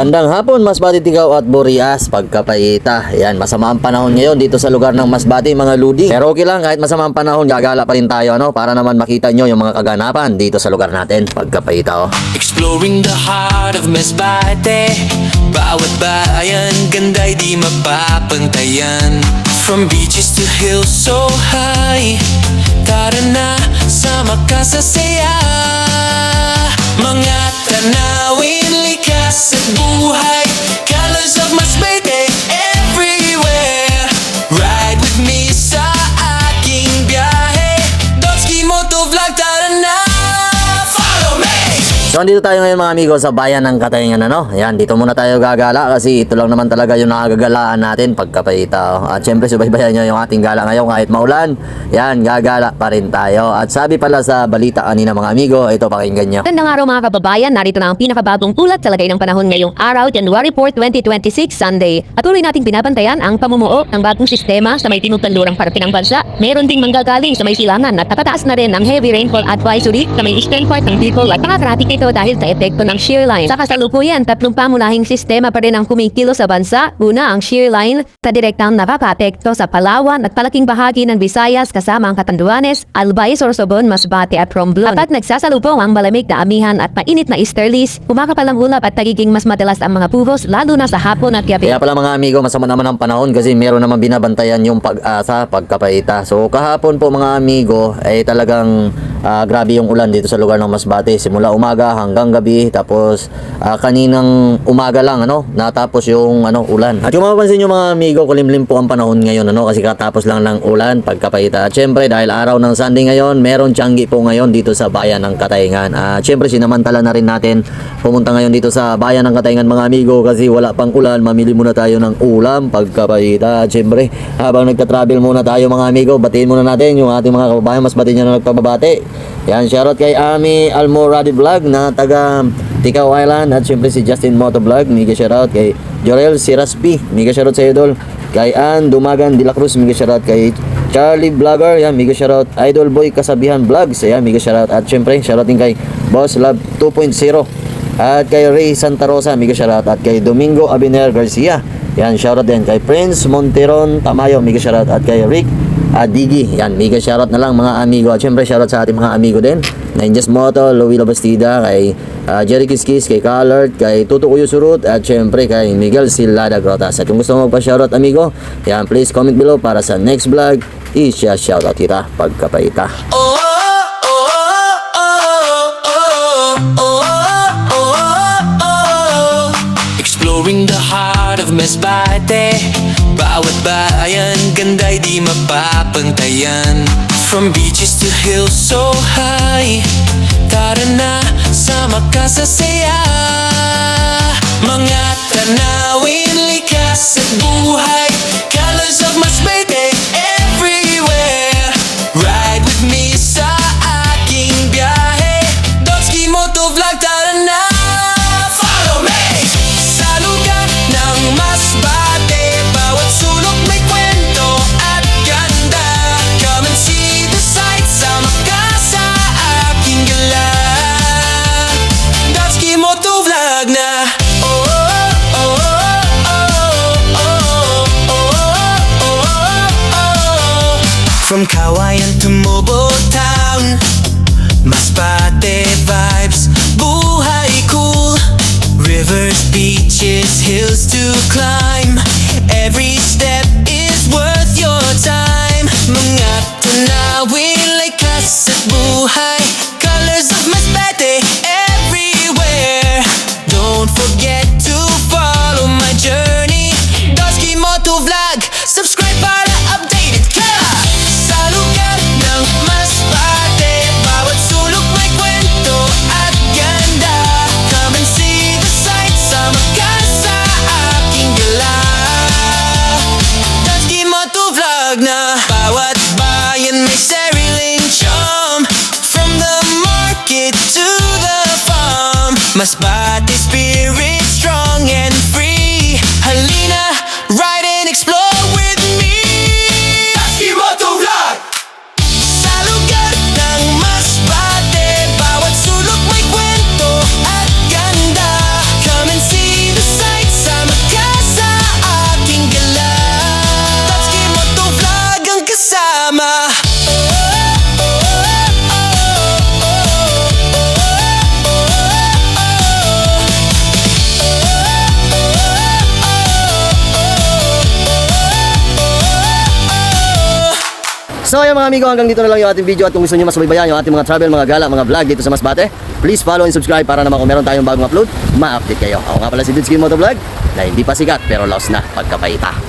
Magandang hapon, Masbate, Tigao at Burias, pagkapaita. Yan, masama ang panahon ngayon dito sa lugar ng Masbate, mga ludi. Pero okay lang, kahit masama ang panahon, gagala pa rin tayo, ano? Para naman makita nyo yung mga kaganapan dito sa lugar natin, pagkapaita, oh. Exploring the heart of Masbate, bawat bayan, ganda'y di mapapantayan. From beaches to hills so high, tara na, sama ka sa saya. Mga tanawin, likas at buhay, colors of Masbate everywhere. Ride with me sa aking biyahe, Dotski Motovlog, tara na, follow me! So, andito tayo ngayon, mga amigo, sa bayan ng Katayngan, ano? Ayan, dito muna tayo gagala kasi ito lang naman talaga yung nakagagalaan natin, pagkapaita, oh. At syempre, subaybayan nyo yung ating gala ngayon kahit maulan. Yan, gagala pa rin tayo. At sabi pala sa balita kanina, mga amigo, ito, pakinggan nyo. Magandang araw mga kababayan, narito na ang pinakabagong ulat sa lagay ng panahon ngayong araw, January 4, 2026, Sunday. Patuloy nating binabantayan ang pamumuo ng bagong sistema sa may tinutulurang parte ng bansa. Meron ding manggagaling sa may silangan at nakataas na rin ang heavy rainfall advisory sa may eastern part ng Bicol at nakakarating ito dahil sa epekto ng shear line. Sa kasalukuyan, tatlong pamulahing sistema pa rin ang kumikilo sa bansa. Una, ang shear line na direktang nakaka-apekto sa Palawan at palaking bahagi ng Visayas kasama ang Catanduanes, Albay, Sorsogon, Masbate at Romblon. At nagsasalubong ang malamig na amihan at mainit na easterlies, kumakapalang ulap at nagiging mas madalas ang mga puhos lalo na sa hapon at gabi. Kaya pala, mga amigo, masama naman ang panahon kasi meron naman binabantayan yung pag-asa, pagkapaita. So kahapon po, mga amigo, ay talagang grabe yung ulan dito sa lugar ng Masbate. Simula umaga hanggang gabi, tapos kaninang umaga lang, ano, natapos yung ulan. At kung mapapansin nyo, mga amigo, kulimlim po ang panahon ngayon, ano, kasi katapos lang ng ulan, pagkapaita. At syempre, dahil araw ng Sunday ngayon, meron tiyanggi po ngayon dito sa bayan ng Katayngan. At syempre, sinamantala na rin natin pumunta ngayon dito sa bayan ng Katayngan, mga amigo, kasi wala pang ulan. Mamili muna tayo ng ulam, pagkapaita. At syempre, habang nagta-travel muna tayo, mga amigo, batiin muna natin yung ating mga kababayan, mas batiin nyo na nagpababate. Yan, shoutout kay Ami Almoradi Vlog na taga Ticao Island. At syempre si Justin Motovlog, mega shoutout kay Jorel Siraspi, mega shoutout sa idol. Kay Ann Dumagan de la Cruz, mega shoutout kay Charlie Vlogger, yan, mega shoutout. Idol Boy Kasabihan Vlogs, yan, mega shoutout. At syempre shoutout din kay Boss Love 2.0 at kay Ray Santa Rosa, mega shoutout. At kay Domingo Abiner Garcia, yan, shoutout din kay Prince Monteron Tamayo, mega shoutout. At kay Rick Adigi, yan, mega shoutout na lang, mga amigo. At syempre shoutout sa ating mga amigo din, Ninjas Moto, Louie Labastida, kay Jerry Kiskis, kay Callard, kay Tuto Kuyo Surut, at syempre kay Miguel Silada Grotas. At kung gusto mo magpa-shoutout, amigo, yan, please comment below para sa next vlog, i-shoutout kita, pagkapaita. Oh, oh, oh, oh, oh, oh, oh. Exploring the heart of Masbate, bawat bayan, ganda'y di mapapantayan. From beaches to hills so high, tara na, sama ka sa saya. Mga tanawin, likas at buhay, colors of Masbate everywhere. Ride with me sa aking biyahe, Dotski Motovlog, tara na, follow me! Sa lugar ng Masbate, bawat sulok may kwento at ganda. Come and see the sights, sama ka sa aking gala. Dotski Motovlog na. Oh, oh, oh, oh, oh, oh, oh, oh. From Kawayan to Mobile Town, Masbate vibes, buhay cool. Rivers, beaches, hills to climb, every step is worth your time. Mga tanawin, likas at buhay, colors of Masbate everywhere. Don't forget to follow my journey, Dotski Motovlog, subscribe para updated ka. Sa lugar ng Masbate, bawat sulok may kwento at ganda. Come and see the sights, sama ka sa aking gala. Dotski Motovlog na. Bawat bayan may sariling charm, from the market to the farm. Masbate spirit strong and free. Halina, ride and explore with me. Dotski Motovlog! Sa lugar ng Masbate, bawat sulok may kwento at ganda. Come and see the So ayan mga amigo, hanggang dito na lang yung ating video. At kung gusto nyo mas subaybayan yung ating mga travel, mga gala, mga vlog dito sa Masbate, please follow and subscribe para naman kung meron tayong bagong upload, ma-update kayo. Ako nga pala si Dudes Motovlog, na hindi pa sikat pero lost na pagkapaita.